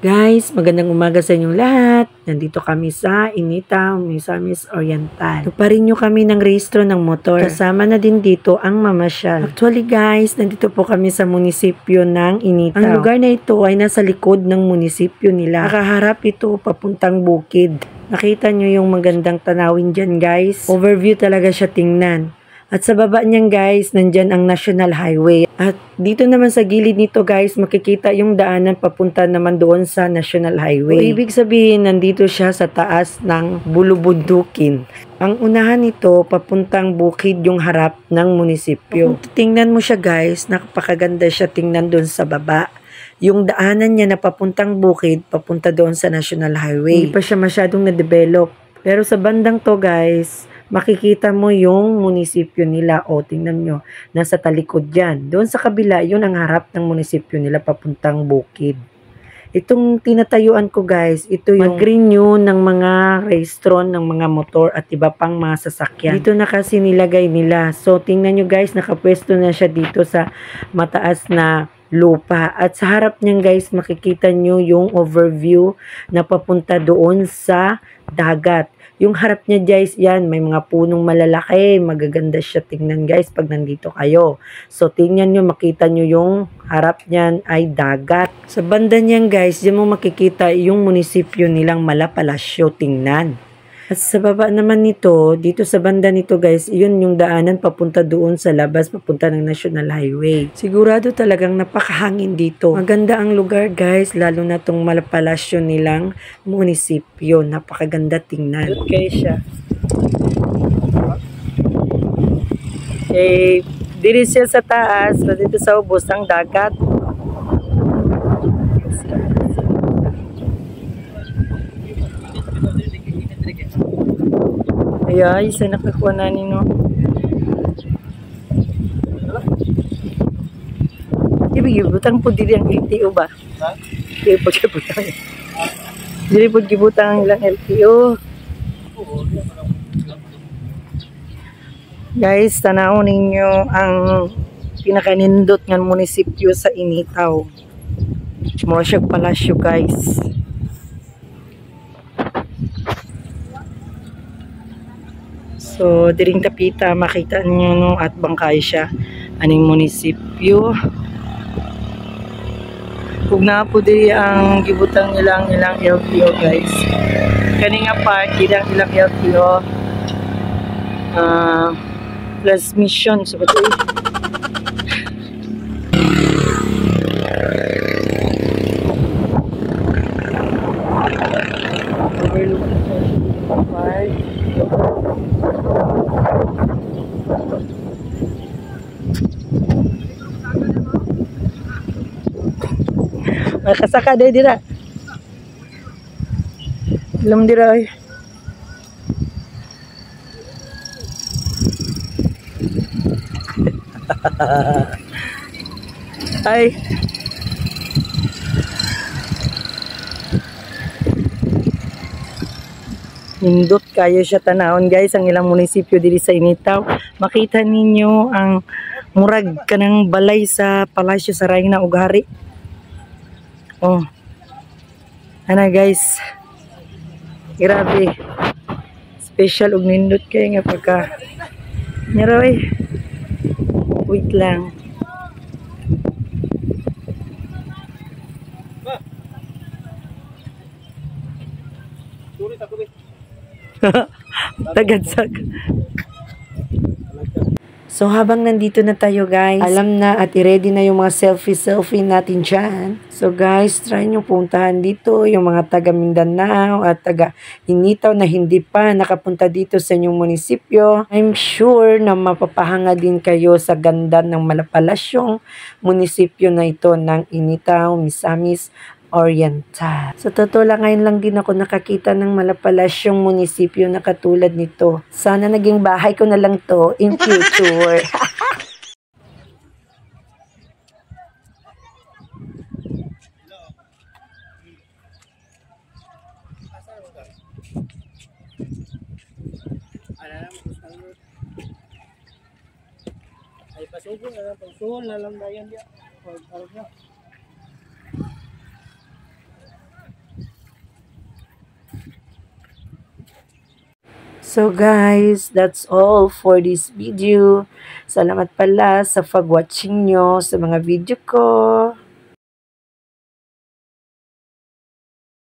Guys, magandang umaga sa inyong lahat. Nandito kami sa Inita, Misamis Oriental. Tuparin nyo kami ng rehistro ng motor. Kasama na din dito ang mamasyal. Actually guys, nandito po kami sa munisipyo ng Inita. Ang lugar na ito ay nasa likod ng munisipyo nila. Nakaharap ito papuntang bukid. Nakita nyo yung magandang tanawin dyan guys. Overview talaga siya tingnan. At sa baba niyan guys, nandyan ang National Highway. At dito naman sa gilid nito guys, makikita yung daanan papunta naman doon sa National Highway. So, ibig sabihin, nandito siya sa taas ng bulubundukin. Ang unahan nito, papuntang bukid yung harap ng munisipyo. Kung tingnan mo siya guys, napakaganda siya tingnan doon sa baba. Yung daanan niya na papuntang bukid, papunta doon sa National Highway. Hindi pa siya masyadong na-develop. Pero sa bandang to guys, makikita mo yung munisipyo nila. O, tingnan nyo, nasa talikod yan. Doon sa kabila, yun ang harap ng munisipyo nila papuntang bukid. Itong tinatayuan ko guys, ito yung mag-renew ng mga rehistron ng mga motor at iba pang mga sasakyan. Dito na kasi nilagay nila. So, tingnan nyo guys, nakapwesto na siya dito sa mataas na lupa. At sa harap niyan guys, makikita nyo yung overview na papunta doon sa dagat. Yung harap niya guys, yan, may mga punong malalaki. Magaganda siya tingnan guys pag nandito kayo. So, tingnan nyo, makita nyo yung harap niyan ay dagat. Sa banda niyan guys, diyan mo makikita yung munisipyo nilang Malapalasyo tingnan. At sa baba naman nito, dito sa banda nito guys, yun yung daanan papunta doon sa labas, papunta ng National Highway. Sigurado talagang napakahangin dito. Maganda ang lugar guys, lalo na tong Malapalasyo nilang munisipyo. Napakaganda tingnan. Okay siya. Eh, dito siya sa taas, dito sa ubos ang dagat. Ay, isa nakakuha na nino. Ibig gibutang po dili ang LTO ba? Ha? Dili po gibutang. Dili po gibutang ang ilang LTO. Guys, tanaw ninyo ang pinakanindot ng munisipyo sa Initaw. Mura siyang palasyo guys. So, diring tapita, makita nyo no, at bangkay siya aning munisipyo. Kung na po diri ang gibutang ilang LTO guys. Kani nga part, ilang LTO. Transmission, so ito kasaka day dira. Ilom dira ay. Ay. Nindot kayo siya tanahon guys ang ilang munisipyo diri sa Initaw. Makita ninyo ang murag kanang balay sa palasyo sa Rayna ug hari. Oh. Ana guys. Grabe. Special og nindot kay nga pagka nyaroy. Wait lang. Tagadsag. So habang nandito na tayo guys, alam na at i-ready na yung mga selfie natin dyan. So guys, try nyo puntahan dito yung mga taga Mindanao at taga Initaw na hindi pa nakapunta dito sa inyong munisipyo. I'm sure na mapapahanga din kayo sa ganda ng Malapalasyong munisipyo na ito ng Initaw, Misamis Oriental. Sa totoo lang, ngayon lang din ako nakakita ng Malapalasyong munisipyo na katulad nito. Sana naging bahay ko na lang to in future. Ay, pasugo na lang, pagsuhol na lang dayan dia. Pag-arap na. So guys, that's all for this video. Salamat pala sa pag-watching nyo sa mga video ko.